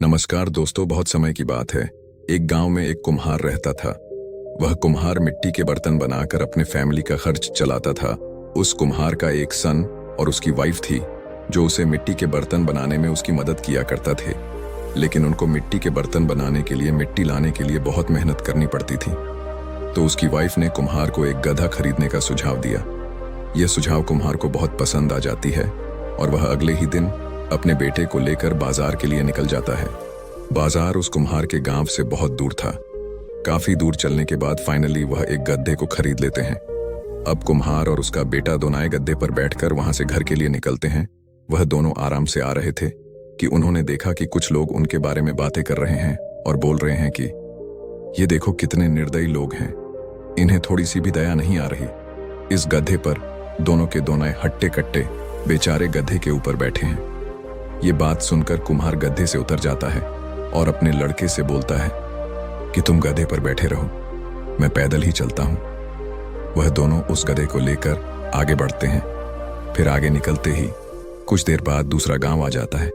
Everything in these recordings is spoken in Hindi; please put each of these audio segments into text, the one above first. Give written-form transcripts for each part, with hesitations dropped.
नमस्कार दोस्तों, बहुत समय की बात है। एक गांव में एक कुम्हार रहता था। वह कुम्हार मिट्टी के बर्तन बनाकर अपने फैमिली का खर्च चलाता था। उस कुम्हार का एक सन और उसकी वाइफ थी जो उसे मिट्टी के बर्तन बनाने में उसकी मदद किया करता थे। लेकिन उनको मिट्टी के बर्तन बनाने के लिए मिट्टी लाने के लिए बहुत मेहनत करनी पड़ती थी। तो उसकी वाइफ ने कुम्हार को एक गधा खरीदने का सुझाव दिया। यह सुझाव कुम्हार को बहुत पसंद आ जाती है और वह अगले ही दिन अपने बेटे को लेकर बाजार के लिए निकल जाता है। बाजार उस कुम्हार के गांव से बहुत दूर था। काफी दूर चलने के बाद फाइनली वह एक गधे को खरीद लेते हैं। अब कुम्हार और उसका बेटा दोनों गद्दे पर बैठकर वहां से घर के लिए निकलते हैं। वह दोनों आराम से आ रहे थे कि उन्होंने देखा कि कुछ लोग उनके बारे में बातें कर रहे हैं और बोल रहे हैं कि ये देखो कितने निर्दयी लोग हैं, इन्हें थोड़ी सी भी दया नहीं आ रही। इस गधे पर दोनों के दोनों हट्टे कट्टे बेचारे गधे के ऊपर बैठे हैं। ये बात सुनकर कुम्हार गधे से उतर जाता है और अपने लड़के से बोलता है कि तुम गधे पर बैठे रहो, मैं पैदल ही चलता हूं। वह दोनों उस गधे को लेकर आगे बढ़ते हैं। फिर आगे निकलते ही कुछ देर बाद दूसरा गांव आ जाता है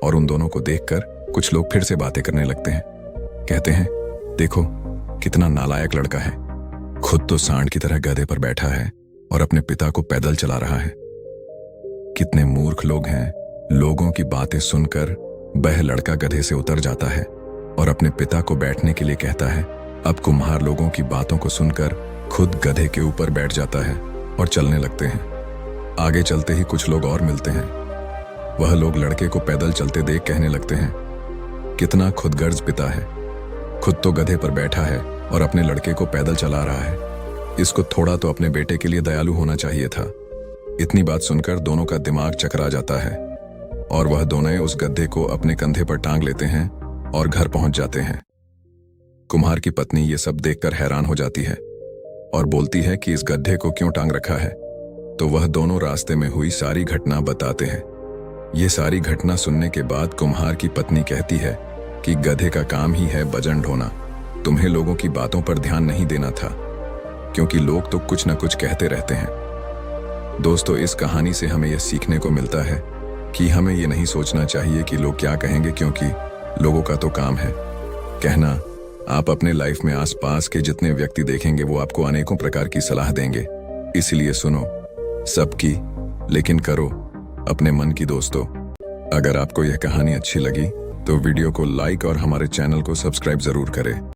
और उन दोनों को देखकर कुछ लोग फिर से बातें करने लगते हैं। कहते हैं, देखो कितना नालायक लड़का है, खुद तो सांड की तरह गधे पर बैठा है और अपने पिता को पैदल चला रहा है। कितने मूर्ख लोग हैं। लोगों की बातें सुनकर वह लड़का गधे से उतर जाता है और अपने पिता को बैठने के लिए कहता है। अब कुम्हार लोगों की बातों को सुनकर खुद गधे के ऊपर बैठ जाता है और चलने लगते हैं। आगे चलते ही कुछ लोग और मिलते हैं। वह लोग लड़के को पैदल चलते देख कहने लगते हैं, कितना खुदगर्ज पिता है, खुद तो गधे पर बैठा है और अपने लड़के को पैदल चला रहा है। इसको थोड़ा तो अपने बेटे के लिए दयालु होना चाहिए था। इतनी बात सुनकर दोनों का दिमाग चकरा जाता है और वह दोनों उस गधे को अपने कंधे पर टांग लेते हैं और घर पहुंच जाते हैं। कुम्हार की पत्नी ये सब देखकर हैरान हो जाती है और बोलती है कि इस गधे को क्यों टांग रखा है। तो वह दोनों रास्ते में हुई सारी घटना बताते हैं। ये सारी घटना सुनने के बाद कुम्हार की पत्नी कहती है कि गधे का काम ही है वजन ढोना, तुम्हें लोगों की बातों पर ध्यान नहीं देना था, क्योंकि लोग तो कुछ न कुछ कहते रहते हैं। दोस्तों, इस कहानी से हमें यह सीखने को मिलता है कि हमें ये नहीं सोचना चाहिए कि लोग क्या कहेंगे, क्योंकि लोगों का तो काम है कहना। आप अपने लाइफ में आसपास के जितने व्यक्ति देखेंगे वो आपको अनेकों प्रकार की सलाह देंगे। इसलिए सुनो सबकी, लेकिन करो अपने मन की। दोस्तों, अगर आपको यह कहानी अच्छी लगी तो वीडियो को लाइक और हमारे चैनल को सब्सक्राइब जरूर करें।